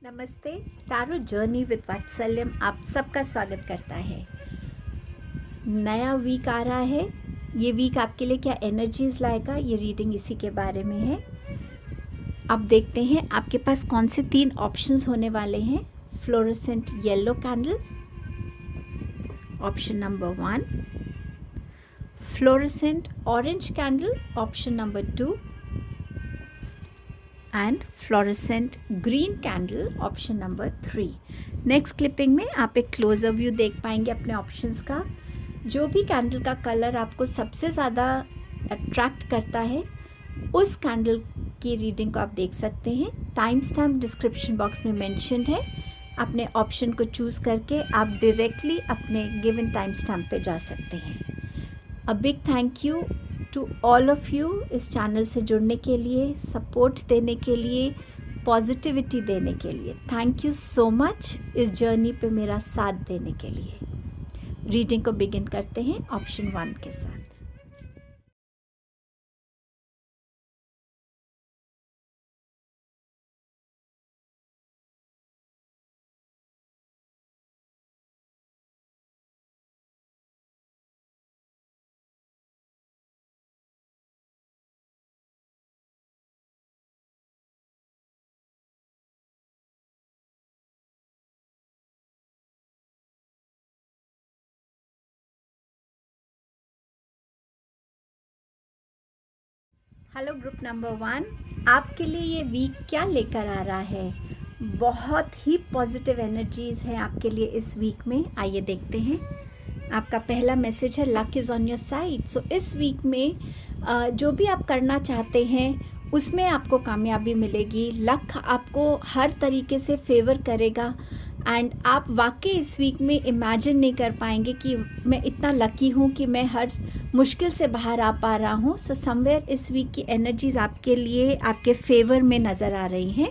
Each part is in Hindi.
नमस्ते। टारो जर्नी विद वात्सल्यम आप सबका स्वागत करता है। नया वीक आ रहा है। ये वीक आपके लिए क्या एनर्जीज लाएगा, ये रीडिंग इसी के बारे में है। अब देखते हैं आपके पास कौन से 3 ऑप्शंस होने वाले हैं। Fluorescent yellow candle option number 1, fluorescent orange candle option number 2 and fluorescent green candle option number 3। Next clipping में आप एक क्लोजर व्यू देख पाएंगे अपने ऑप्शंस का। जो भी कैंडल का कलर आपको सबसे ज़्यादा अट्रैक्ट करता है उस कैंडल की रीडिंग को आप देख सकते हैं। टाइम स्टैम्प डिस्क्रिप्शन बॉक्स में मेंशन है। अपने ऑप्शन को चूज़ करके आप डायरेक्टली अपने गिवन टाइम स्टैम्प पे जा सकते हैं। A big thank you to all of you इस चैनल से जुड़ने के लिए, सपोर्ट देने के लिए, पॉजिटिविटी देने के लिए। थैंक यू सो मच इस जर्नी पे मेरा साथ देने के लिए। रीडिंग को बिगिन करते हैं ऑप्शन 1 के साथ। हेलो ग्रुप नंबर 1, आपके लिए ये वीक क्या लेकर आ रहा है। बहुत ही पॉजिटिव एनर्जीज़ हैं आपके लिए इस वीक में। आइए देखते हैं। आपका पहला मैसेज है luck is on your side. So इस वीक में जो भी आप करना चाहते हैं उसमें आपको कामयाबी मिलेगी। लक आपको हर तरीके से फेवर करेगा एंड आप वाकई इस वीक में इमेजिन नहीं कर पाएंगे कि मैं इतना लकी हूँ कि मैं हर मुश्किल से बाहर आ पा रहा हूँ। सो समवेयर इस वीक की एनर्जीज़ आपके लिए आपके फेवर में नज़र आ रही हैं।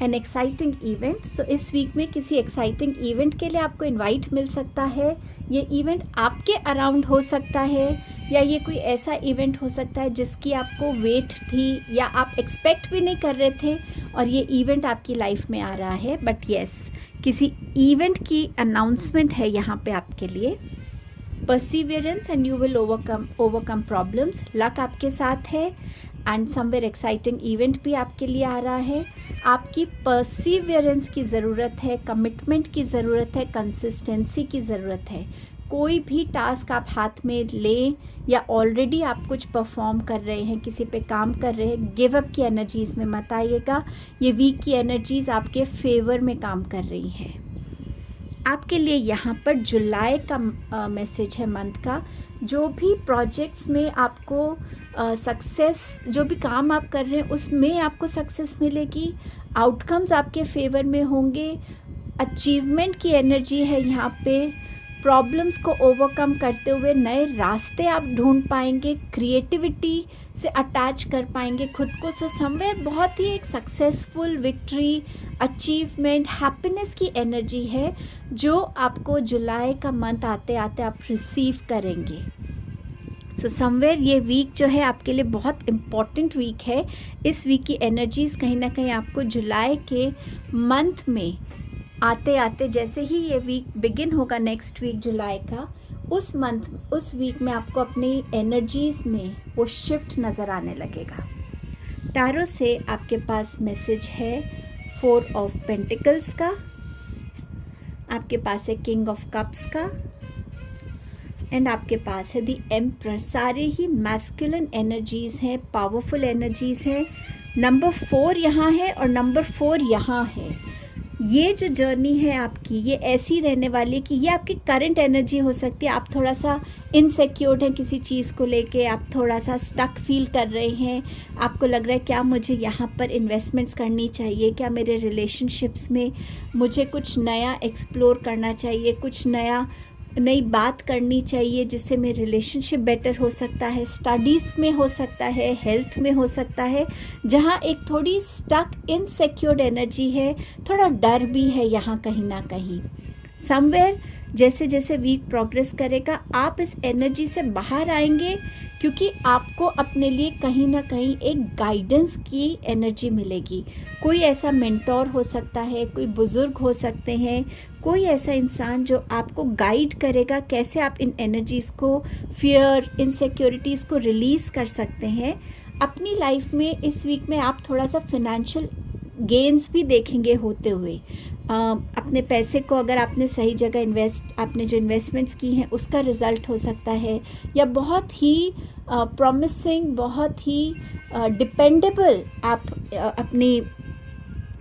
An exciting event. सो इस वीक में किसी एक्साइटिंग इवेंट के लिए आपको इनवाइट मिल सकता है। ये इवेंट आपके अराउंड हो सकता है या ये कोई ऐसा इवेंट हो सकता है जिसकी आपको वेट थी या आप एक्सपेक्ट भी नहीं कर रहे थे और ये इवेंट आपकी लाइफ में आ रहा है। बट येस, किसी इवेंट की अनाउंसमेंट है यहाँ पे आपके लिए। Perseverance and you will overcome problems. Luck आपके साथ है एंड समवेयर एक्साइटिंग इवेंट भी आपके लिए आ रहा है। आपकी परसिवियरेंस की ज़रूरत है, कमिटमेंट की ज़रूरत है, कंसिस्टेंसी की ज़रूरत है। कोई भी टास्क आप हाथ में लें या ऑलरेडी आप कुछ परफॉर्म कर रहे हैं, किसी पे काम कर रहे हैं, गिव अप की एनर्जीज़ में मत आइएगा। ये वीक की एनर्जीज़ आपके फेवर में काम कर रही हैं। आपके लिए यहाँ पर जुलाई का मैसेज है मंथ का। जो भी प्रोजेक्ट्स में आपको सक्सेस, जो भी काम आप कर रहे हैं उसमें आपको सक्सेस मिलेगी। आउटकम्स आपके फेवर में होंगे। अचीवमेंट की एनर्जी है यहाँ पे। प्रॉब्लम्स को ओवरकम करते हुए नए रास्ते आप ढूंढ पाएंगे। क्रिएटिविटी से अटैच कर पाएंगे खुद को। सो समवेयर बहुत ही एक सक्सेसफुल विक्ट्री, अचीवमेंट, हैप्पीनेस की एनर्जी है जो आपको जुलाई का मंथ आते आते आप रिसीव करेंगे। सो समवेयर ये वीक जो है आपके लिए बहुत इम्पॉर्टेंट वीक है। इस वीक की एनर्जीज़ कहीं ना कहीं आपको जुलाई के मंथ में आते आते, जैसे ही ये वीक बिगिन होगा नेक्स्ट वीक जुलाई का, उस वीक में आपको अपनी एनर्जीज़ में वो शिफ्ट नज़र आने लगेगा। टैरो से आपके पास मैसेज है 4 ऑफ पेंटिकल्स का, आपके पास है किंग ऑफ कप्स का एंड आपके पास है द एम्परर। सारे ही मैस्कुलिन एनर्जीज़ हैं, पावरफुल एनर्जीज़ हैं। नंबर 4 यहाँ है और नंबर 4 यहाँ है। ये जो जर्नी है आपकी, ये ऐसी रहने वाली कि ये आपकी करंट एनर्जी हो सकती है। आप थोड़ा सा इनसिक्योर हैं किसी चीज़ को लेके, आप थोड़ा सा स्टक फील कर रहे हैं। आपको लग रहा है क्या मुझे यहाँ पर इन्वेस्टमेंट्स करनी चाहिए, क्या मेरे रिलेशनशिप्स में मुझे कुछ नया एक्सप्लोर करना चाहिए, कुछ नई बात करनी चाहिए जिससे मेरे रिलेशनशिप बेटर हो सकता है। स्टडीज़ में हो सकता है, हेल्थ में हो सकता है, जहाँ एक थोड़ी स्टक इनसिक्योर्ड एनर्जी है, थोड़ा डर भी है यहाँ कहीं ना कहीं। समवेयर जैसे जैसे वीक प्रोग्रेस करेगा आप इस एनर्जी से बाहर आएंगे, क्योंकि आपको अपने लिए कहीं ना कहीं एक गाइडेंस की एनर्जी मिलेगी। कोई ऐसा मेंटोर हो सकता है, कोई बुज़ुर्ग हो सकते हैं, कोई ऐसा इंसान जो आपको गाइड करेगा कैसे आप इन एनर्जीज़ को, फियर, इनसिक्योरिटीज़ को रिलीज़ कर सकते हैं अपनी लाइफ में। इस वीक में आप थोड़ा सा फिनेंशियल गेन्स भी देखेंगे होते हुए। अपने पैसे को अगर आपने सही जगह आपने जो इन्वेस्टमेंट्स की हैं उसका रिज़ल्ट हो सकता है, या बहुत ही प्रॉमिसिंग, बहुत ही डिपेंडेबल आप अपनी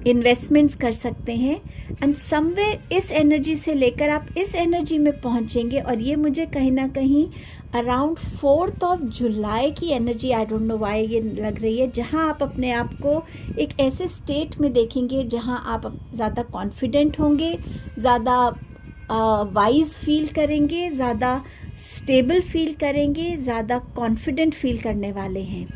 इन्वेस्टमेंट्स कर सकते हैं। एंड समवेयर इस एनर्जी से लेकर आप इस एनर्जी में पहुंचेंगे, और ये मुझे कहीं ना कहीं अराउंड 4 जुलाई की energy, I don't know why ये लग रही है, जहां आप अपने आप को एक ऐसे स्टेट में देखेंगे जहां आप ज़्यादा कॉन्फिडेंट होंगे, ज़्यादा वाइज फील करेंगे, ज़्यादा स्टेबल फील करेंगे, ज़्यादा कॉन्फिडेंट फील करने वाले हैं।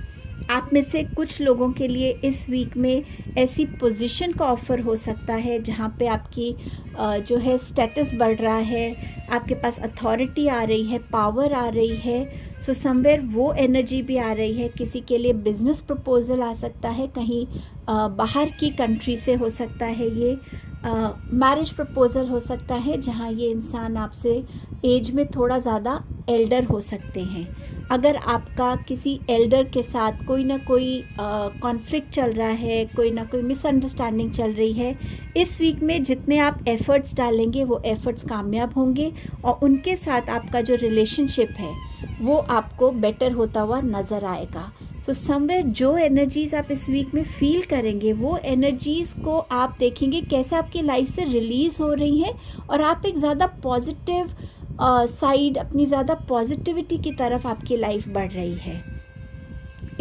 आप में से कुछ लोगों के लिए इस वीक में ऐसी पोजीशन का ऑफ़र हो सकता है जहाँ पे आपकी जो है स्टेटस बढ़ रहा है, आपके पास अथॉरिटी आ रही है, पावर आ रही है। सो समवेयर वो एनर्जी भी आ रही है। किसी के लिए बिज़नेस प्रपोज़ल आ सकता है, कहीं बाहर की कंट्री से हो सकता है, ये मैरिज प्रपोज़ल हो सकता है जहाँ ये इंसान आपसे एज में थोड़ा ज़्यादा एल्डर हो सकते हैं। अगर आपका किसी एल्डर के साथ कोई ना कोई कॉन्फ्लिक्ट चल रहा है, कोई ना कोई मिसअंडरस्टैंडिंग चल रही है, इस वीक में जितने आप एफ़र्ट्स डालेंगे वो एफ़र्ट्स कामयाब होंगे, और उनके साथ आपका जो रिलेशनशिप है वो आपको बेटर होता हुआ नज़र आएगा। सो समवेयर जो एनर्जीज़ आप इस वीक में फ़ील करेंगे वो एनर्जीज़ को आप देखेंगे कैसे आपकी लाइफ से रिलीज़ हो रही हैं, और आप एक ज़्यादा पॉजिटिव साइड, अपनी ज़्यादा पॉजिटिविटी की तरफ आपकी लाइफ बढ़ रही है।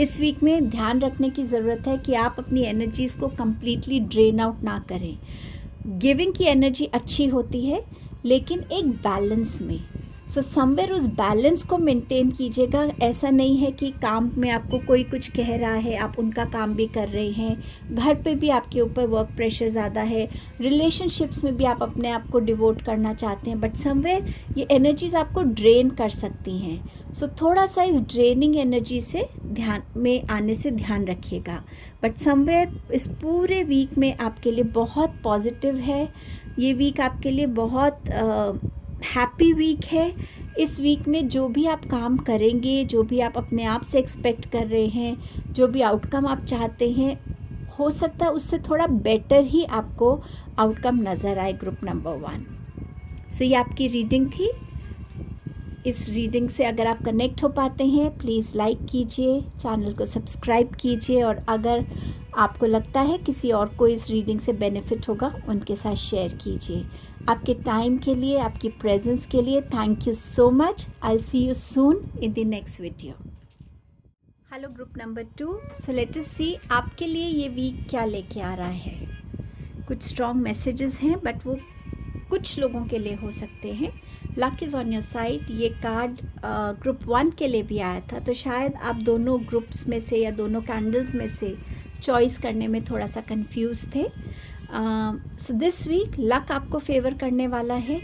इस वीक में ध्यान रखने की ज़रूरत है कि आप अपनी एनर्जीज़ को कम्प्लीटली ड्रेन आउट ना करें। गिविंग की एनर्जी अच्छी होती है, लेकिन एक बैलेंस में। सो समवेयर उस बैलेंस को मेंटेन कीजिएगा। ऐसा नहीं है कि काम में आपको कोई कुछ कह रहा है, आप उनका काम भी कर रहे हैं, घर पे भी आपके ऊपर वर्क प्रेशर ज़्यादा है, रिलेशनशिप्स में भी आप अपने आप को डिवोट करना चाहते हैं, बट समवेयर ये एनर्जीज़ आपको ड्रेन कर सकती हैं। सो थोड़ा सा इस ड्रेनिंग एनर्जी से ध्यान में आने से ध्यान रखिएगा। बट समवेयर इस पूरे वीक में आपके लिए बहुत पॉजिटिव है। ये वीक आपके लिए बहुत हैप्पी वीक है। इस वीक में जो भी आप काम करेंगे, जो भी आप अपने आप से एक्सपेक्ट कर रहे हैं, जो भी आउटकम आप चाहते हैं, हो सकता है उससे थोड़ा बेटर ही आपको आउटकम नज़र आए ग्रुप नंबर 1। सो ये आपकी रीडिंग थी। इस रीडिंग से अगर आप कनेक्ट हो पाते हैं प्लीज़ लाइक कीजिए, चैनल को सब्सक्राइब कीजिए, और अगर आपको लगता है किसी और को इस रीडिंग से बेनिफिट होगा उनके साथ शेयर कीजिए। आपके टाइम के लिए, आपकी प्रेजेंस के लिए thank you so much. I will see you soon in the next video. Hello group number 2। So let us see आपके लिए ये वीक क्या लेके आ रहा है। कुछ स्ट्रॉन्ग मैसेजेस हैं, बट वो कुछ लोगों के लिए हो सकते हैं। Luck is on your side. ये कार्ड ग्रुप 1 के लिए भी आया था, तो शायद आप दोनों ग्रुप्स में से या दोनों कैंडल्स में से चॉइस करने में थोड़ा सा कंफ्यूज थे। सो दिस वीक लक आपको फेवर करने वाला है।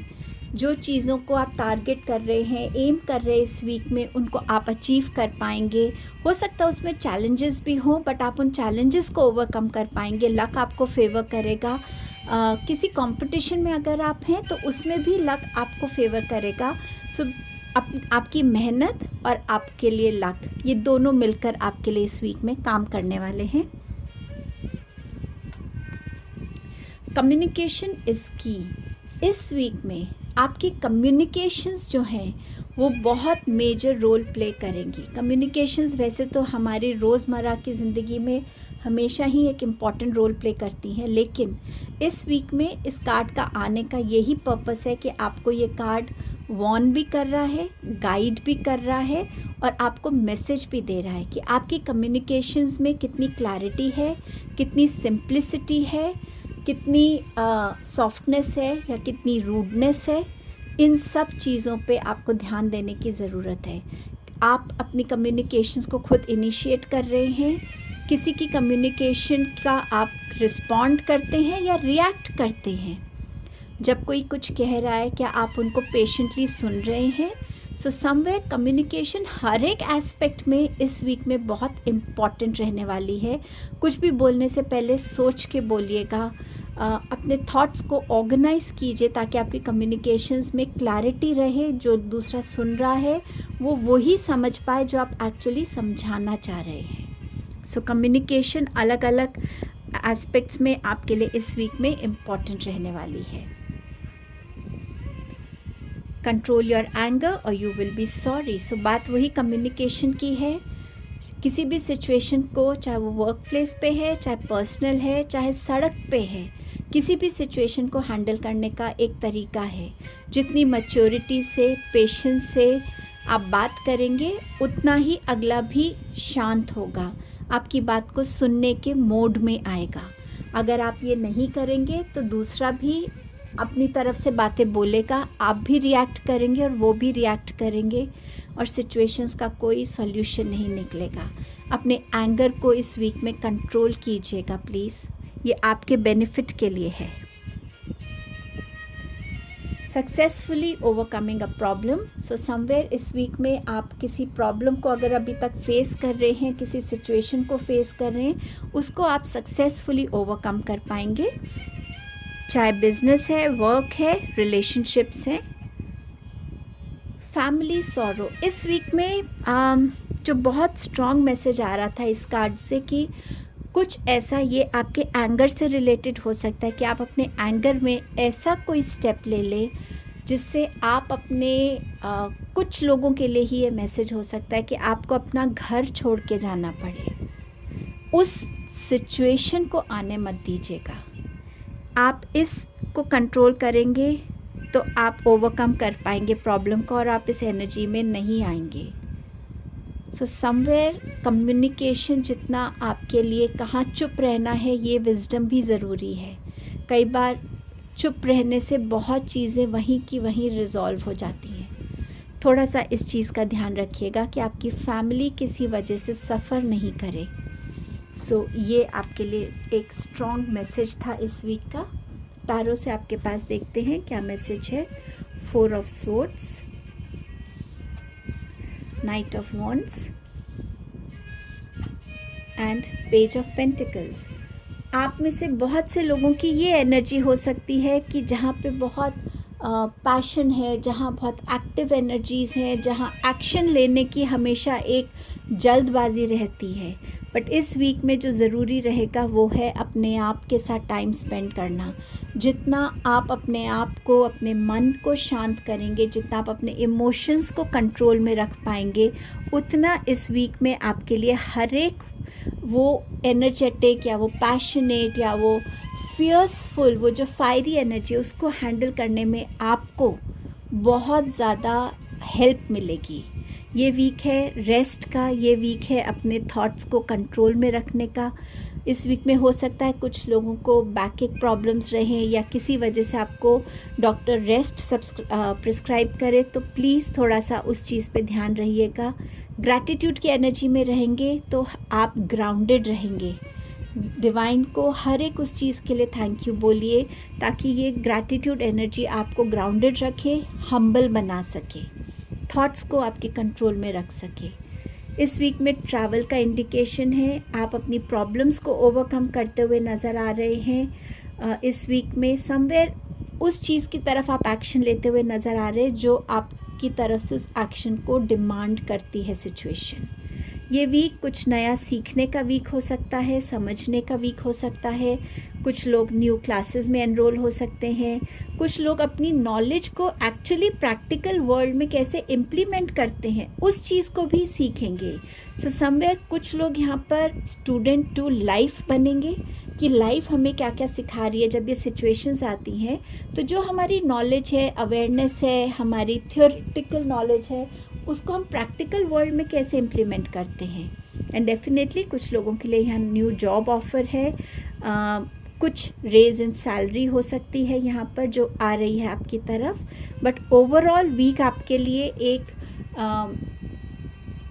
जो चीज़ों को आप टारगेट कर रहे हैं, एम कर रहे हैं इस वीक में, उनको आप अचीव कर पाएंगे। हो सकता है उसमें चैलेंजेस भी हों, बट आप उन चैलेंजेस को ओवरकम कर पाएंगे। लक आपको फेवर करेगा। किसी कंपटीशन में अगर आप हैं तो उसमें भी लक आपको फेवर करेगा। सो आपकी मेहनत और आपके लिए लक, ये दोनों मिलकर आपके लिए इस वीक में काम करने वाले हैं। कम्युनिकेशन इज़ की। इस वीक में आपकी कम्युनिकेशंस जो हैं वो बहुत मेजर रोल प्ले करेंगी। कम्युनिकेशंस वैसे तो हमारी रोज़मर्रा की ज़िंदगी में हमेशा ही एक इम्पॉर्टेंट रोल प्ले करती हैं, लेकिन इस वीक में इस कार्ड का आने का यही पर्पस है कि आपको ये कार्ड वॉर्न भी कर रहा है, गाइड भी कर रहा है, और आपको मैसेज भी दे रहा है कि आपकी कम्युनिकेशंस में कितनी क्लैरिटी है, कितनी सिंप्लिसिटी है, कितनी सॉफ्टनेस है या कितनी रूडनेस है। इन सब चीज़ों पे आपको ध्यान देने की ज़रूरत है। आप अपनी कम्युनिकेशंस को खुद इनिशिएट कर रहे हैं, किसी की कम्युनिकेशन का आप रिस्पॉन्ड करते हैं या रिएक्ट करते हैं। जब कोई कुछ कह रहा है, क्या आप उनको पेशेंटली सुन रहे हैं? सो समवेयर कम्युनिकेशन हर एक एस्पेक्ट में इस वीक में बहुत इम्पॉर्टेंट रहने वाली है। कुछ भी बोलने से पहले सोच के बोलिएगा, अपने थॉट्स को ऑर्गेनाइज कीजिए ताकि आपकी कम्युनिकेशंस में क्लैरिटी रहे, जो दूसरा सुन रहा है वो वही समझ पाए जो आप एक्चुअली समझाना चाह रहे हैं। सो कम्युनिकेशन अलग अलग एस्पेक्ट्स में आपके लिए इस वीक में इम्पॉर्टेंट रहने वाली है। कंट्रोल योर एंगर और यू विल बी सॉरी। सो बात वही कम्युनिकेशन की है। किसी भी सिचुएशन को, चाहे वो वर्क प्लेस पे है, चाहे पर्सनल है, चाहे सड़क पे है, किसी भी सिचुएशन को हैंडल करने का एक तरीका है। जितनी मैच्योरिटी से, पेशेंस से आप बात करेंगे, उतना ही अगला भी शांत होगा, आपकी बात को सुनने के मोड में आएगा। अगर आप ये नहीं करेंगे तो दूसरा भी अपनी तरफ से बातें बोलेगा, आप भी रिएक्ट करेंगे और वो भी रिएक्ट करेंगे और सिचुएशंस का कोई सॉल्यूशन नहीं निकलेगा। अपने एंगर को इस वीक में कंट्रोल कीजिएगा प्लीज़, ये आपके बेनिफिट के लिए है। Successfully overcoming a problem. So somewhere इस वीक में आप किसी प्रॉब्लम को अगर अभी तक फेस कर रहे हैं, किसी सिचुएशन को फेस कर रहे हैं, उसको आप सक्सेसफुली ओवरकम कर पाएंगे। चाहे बिजनेस है, वर्क है, रिलेशनशिप्स हैं। Family sorrow. इस वीक में जो बहुत स्ट्रॉन्ग मैसेज आ रहा था इस कार्ड से कि कुछ ऐसा, ये आपके एंगर से रिलेटेड हो सकता है कि आप अपने एंगर में ऐसा कोई स्टेप ले लें जिससे आप अपने कुछ लोगों के लिए ही ये मैसेज हो सकता है कि आपको अपना घर छोड़ के जाना पड़े। उस सिचुएशन को आने मत दीजिएगा। आप इसको कंट्रोल करेंगे तो आप ओवरकम कर पाएंगे प्रॉब्लम को और आप इस एनर्जी में नहीं आएंगे। सो समवेयर कम्युनिकेशन जितना आपके लिए, कहाँ चुप रहना है, ये विजडम भी ज़रूरी है। कई बार चुप रहने से बहुत चीज़ें वहीं की वहीं रिजॉल्व हो जाती हैं। थोड़ा सा इस चीज़ का ध्यान रखिएगा कि आपकी फैमिली किसी वजह से सफ़र नहीं करे। सो ये आपके लिए एक स्ट्रॉन्ग मैसेज था इस वीक का। टारो से आपके पास देखते हैं क्या मैसेज है। 4 of swords, night of wands and page of pentacles. आप में से बहुत से लोगों की ये एनर्जी हो सकती है कि जहाँ पे बहुत पैशन है, जहाँ बहुत एक्टिव एनर्जीज़ हैं, जहाँ एक्शन लेने की हमेशा एक जल्दबाजी रहती है। बट इस वीक में जो ज़रूरी रहेगा वो है अपने आप के साथ टाइम स्पेंड करना। जितना आप अपने आप को, अपने मन को शांत करेंगे, जितना आप अपने इमोशंस को कंट्रोल में रख पाएंगे, उतना इस वीक में आपके लिए हर एक वो एनर्जेटिक या वो पैशनेट या वो फियर्सफुल, वो जो फायरी एनर्जी है, उसको हैंडल करने में आपको बहुत ज़्यादा हेल्प मिलेगी। ये वीक है रेस्ट का, ये वीक है अपने थॉट्स को कंट्रोल में रखने का। इस वीक में हो सकता है कुछ लोगों को बैकएक प्रॉब्लम्स रहें या किसी वजह से आपको डॉक्टर रेस्ट प्रिस्क्राइब करे, तो प्लीज़ थोड़ा सा उस चीज़ पे ध्यान रहिएगा। ग्रैटिट्यूड की एनर्जी में रहेंगे तो आप ग्राउंडेड रहेंगे। डिवाइन को हर एक उस चीज़ के लिए थैंक यू बोलिए ताकि ये ग्रैटिट्यूड एनर्जी आपको ग्राउंडेड रखे, हम्बल बना सके, थॉट्स को आपके कंट्रोल में रख सके। इस वीक में ट्रैवल का इंडिकेशन है। आप अपनी प्रॉब्लम्स को ओवरकम करते हुए नज़र आ रहे हैं। इस वीक में समवेयर उस चीज़ की तरफ आप एक्शन लेते हुए नज़र आ रहे हैं जो आपकी तरफ से उस एक्शन को डिमांड करती है सिचुएशन। ये वीक कुछ नया सीखने का वीक हो सकता है, समझने का वीक हो सकता है। कुछ लोग न्यू क्लासेस में एनरोल हो सकते हैं। कुछ लोग अपनी नॉलेज को एक्चुअली प्रैक्टिकल वर्ल्ड में कैसे इम्प्लीमेंट करते हैं उस चीज़ को भी सीखेंगे। सो समवेयर कुछ लोग यहाँ पर स्टूडेंट टू लाइफ बनेंगे कि लाइफ हमें क्या क्या सिखा रही है। जब ये सिचुएशंस आती हैं तो जो हमारी नॉलेज है, अवेयरनेस है, हमारी थियोरेटिकल नॉलेज है, उसको हम प्रैक्टिकल वर्ल्ड में कैसे इम्प्लीमेंट करते हैं। एंड डेफिनेटली कुछ लोगों के लिए यहाँ न्यू जॉब ऑफ़र है। कुछ रेज इन सैलरी हो सकती है यहाँ पर जो आ रही है आपकी तरफ। बट ओवरऑल वीक आपके लिए एक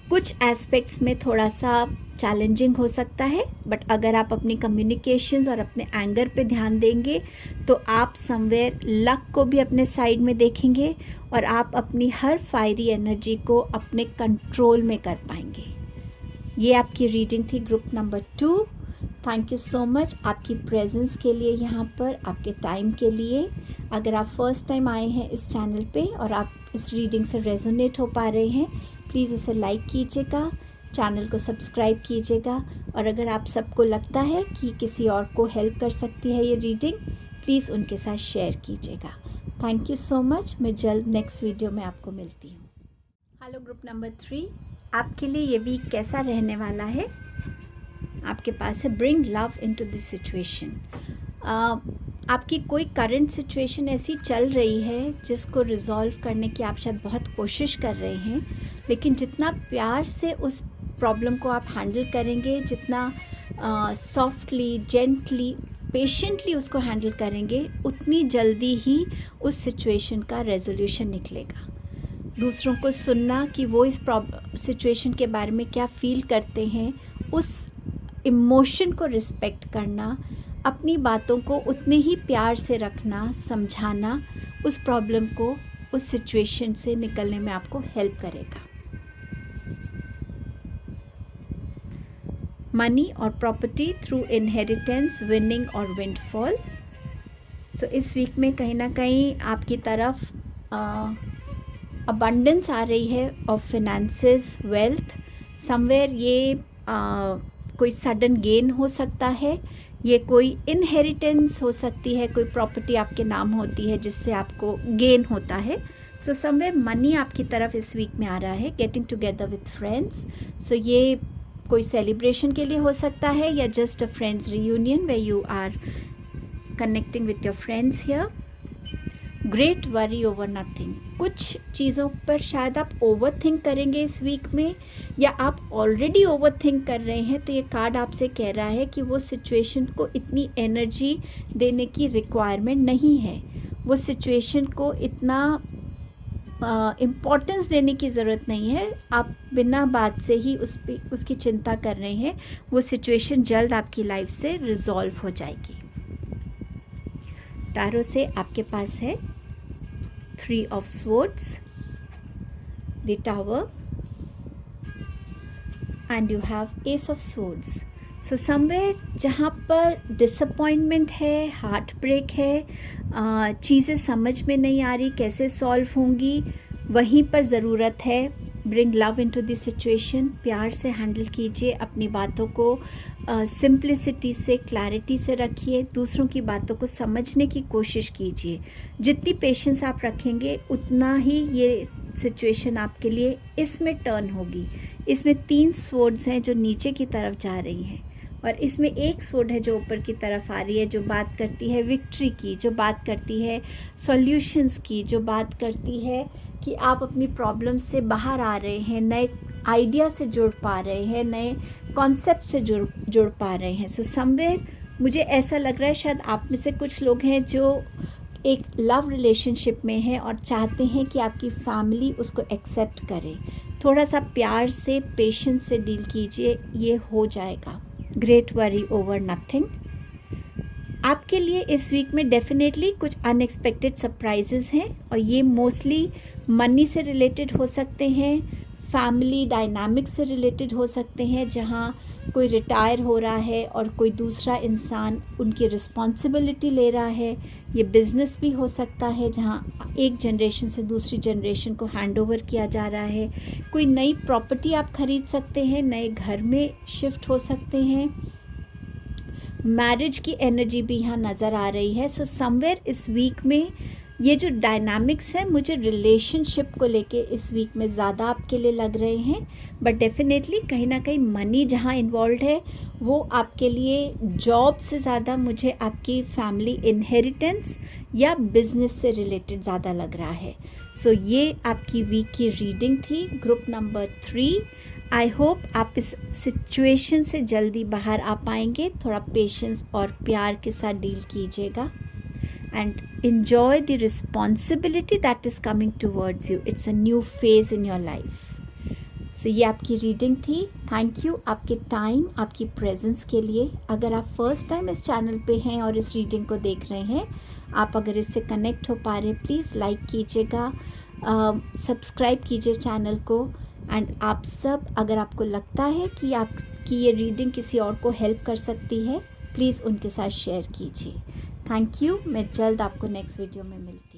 कुछ एस्पेक्ट्स में थोड़ा सा चैलेंजिंग हो सकता है, बट अगर आप अपनी कम्युनिकेशंस और अपने एंगर पे ध्यान देंगे तो आप समवेयर लक को भी अपने साइड में देखेंगे और आप अपनी हर फायरी एनर्जी को अपने कंट्रोल में कर पाएंगे। ये आपकी रीडिंग थी group number 2। Thank you so much आपकी प्रेजेंस के लिए यहाँ पर, आपके टाइम के लिए। अगर आप फर्स्ट टाइम आए हैं इस चैनल पे और आप इस रीडिंग से रेजोनेट हो पा रहे हैं, प्लीज़ इसे लाइक कीजिएगा, चैनल को सब्सक्राइब कीजिएगा, और अगर आप सबको लगता है कि किसी और को हेल्प कर सकती है ये रीडिंग, प्लीज़ उनके साथ शेयर कीजिएगा। Thank you so much. मैं जल्द नेक्स्ट वीडियो में आपको मिलती हूँ। हेलो ग्रुप नंबर 3, आपके लिए ये वीक कैसा रहने वाला है? आपके पास है bring love into this situation. आपकी कोई करंट सिचुएशन ऐसी चल रही है जिसको रिजॉल्व करने की आप शायद बहुत कोशिश कर रहे हैं, लेकिन जितना प्यार से उस प्रॉब्लम को आप हैंडल करेंगे, जितना सॉफ्टली, जेंटली, पेशेंटली उसको हैंडल करेंगे, उतनी जल्दी ही उस सिचुएशन का रेजोल्यूशन निकलेगा। दूसरों को सुनना कि वो इस सिचुएशन के बारे में क्या फील करते हैं, उस इमोशन को रिस्पेक्ट करना, अपनी बातों को उतने ही प्यार से रखना, समझाना, उस प्रॉब्लम को, उस सिचुएशन से निकलने में आपको हेल्प करेगा। मनी और प्रॉपर्टी थ्रू इनहेरिटेंस, विनिंग और विंडफॉल। सो इस वीक में कहीं ना कहीं आपकी तरफ अबंडेंस आ रही है ऑफ फिनेंसेस, वेल्थ। समवेयर ये कोई सडन गेन हो सकता है, ये कोई इनहेरिटेंस हो सकती है, कोई प्रॉपर्टी आपके नाम होती है जिससे आपको गेन होता है। सो समवेयर मनी आपकी तरफ इस वीक में आ रहा है। Getting together with friends, so ये कोई सेलिब्रेशन के लिए हो सकता है या just a friends reunion way you are connecting with your friends here. Great worry over nothing, कुछ चीज़ों पर शायद आप ओवर थिंक करेंगे इस वीक में, या आप ऑलरेडी ओवर थिंक कर रहे हैं। तो ये कार्ड आपसे कह रहा है कि वो सिचुएशन को इतनी एनर्जी देने की रिक्वायरमेंट नहीं है, वो सिचुएशन को इतना इम्पोर्टेंस देने की ज़रूरत नहीं है। आप बिना बात से ही उसकी चिंता कर रहे हैं। वो सिचुएशन जल्द आपकी लाइफ से रिजॉल्व हो जाएगी। टैरो से आपके पास है 3 of Swords, the Tower, and you have Ace of Swords. So somewhere जहाँ पर डिसअपॉइंटमेंट है, हार्ट ब्रेक है, चीज़ें समझ में नहीं आ रही कैसे सॉल्व होंगी, वहीं पर ज़रूरत है bring love into this situation. प्यार से हैंडल कीजिए अपनी बातों को, सिंप्लिसिटी से, क्लैरिटी से रखिए, दूसरों की बातों को समझने की कोशिश कीजिए। जितनी पेशेंस आप रखेंगे उतना ही ये सिचुएशन आपके लिए इसमें टर्न होगी। इसमें 3 स्वॉर्ड्स हैं जो नीचे की तरफ जा रही हैं, और इसमें एक स्वॉर्ड है जो ऊपर की तरफ आ रही है, जो बात करती है विक्ट्री की, जो बात करती है सॉल्यूशंस की, जो बात करती है कि आप अपनी प्रॉब्लम से बाहर आ रहे हैं, नए आइडिया से जुड़ पा रहे हैं, नए कॉन्सेप्ट से जुड़ पा रहे हैं। सो समवेयर मुझे ऐसा लग रहा है शायद आप में से कुछ लोग हैं जो एक लव रिलेशनशिप में हैं और चाहते हैं कि आपकी फैमिली उसको एक्सेप्ट करे। थोड़ा सा प्यार से, पेशेंस से डील कीजिए, ये हो जाएगा। Great worry over nothing. आपके लिए इस वीक में डेफिनेटली कुछ अनएक्सपेक्टेड सरप्राइजेस हैं, और ये मोस्टली मनी से रिलेटेड हो सकते हैं, फैमिली डायनामिक्स से रिलेटेड हो सकते हैं, जहाँ कोई रिटायर हो रहा है और कोई दूसरा इंसान उनकी रिस्पॉन्सिबिलिटी ले रहा है। ये बिज़नेस भी हो सकता है जहाँ एक जनरेशन से दूसरी जनरेशन को हैंड ओवर किया जा रहा है। कोई नई प्रॉपर्टी आप खरीद सकते हैं, नए घर में शिफ्ट हो सकते हैं। मैरिज की एनर्जी भी यहाँ नज़र आ रही है। सो समवेयर इस वीक में ये जो डायनामिक्स है, मुझे रिलेशनशिप को लेके इस वीक में ज़्यादा आपके लिए लग रहे हैं, बट डेफिनेटली कहीं ना कहीं मनी जहाँ इन्वॉल्व है, वो आपके लिए जॉब से ज़्यादा मुझे आपकी फैमिली इनहेरिटेंस या बिजनेस से रिलेटेड ज़्यादा लग रहा है। सो ये आपकी वीक की रीडिंग थी, ग्रुप नंबर 3। आई होप आप इस सिचुएशन से जल्दी बाहर आ पाएंगे। थोड़ा पेशेंस और प्यार के साथ डील कीजिएगा, and enjoy the responsibility that is coming towards you. It's a new phase in your life. सो ये आपकी रीडिंग थी। थैंक यू आपके टाइम, आपकी प्रेजेंस के लिए। अगर आप फर्स्ट टाइम इस चैनल पे हैं और इस रीडिंग को देख रहे हैं, आप अगर इससे कनेक्ट हो पा रहे हैं, प्लीज़ लाइक कीजिएगा, सब्सक्राइब कीजिए चैनल को। एंड आप सब, अगर आपको लगता है कि ये रीडिंग किसी और को हेल्प कर सकती है, प्लीज़ उनके साथ शेयर कीजिए। Thank you. मैं जल्द आपको नेक्स्ट वीडियो में मिलती हूँ।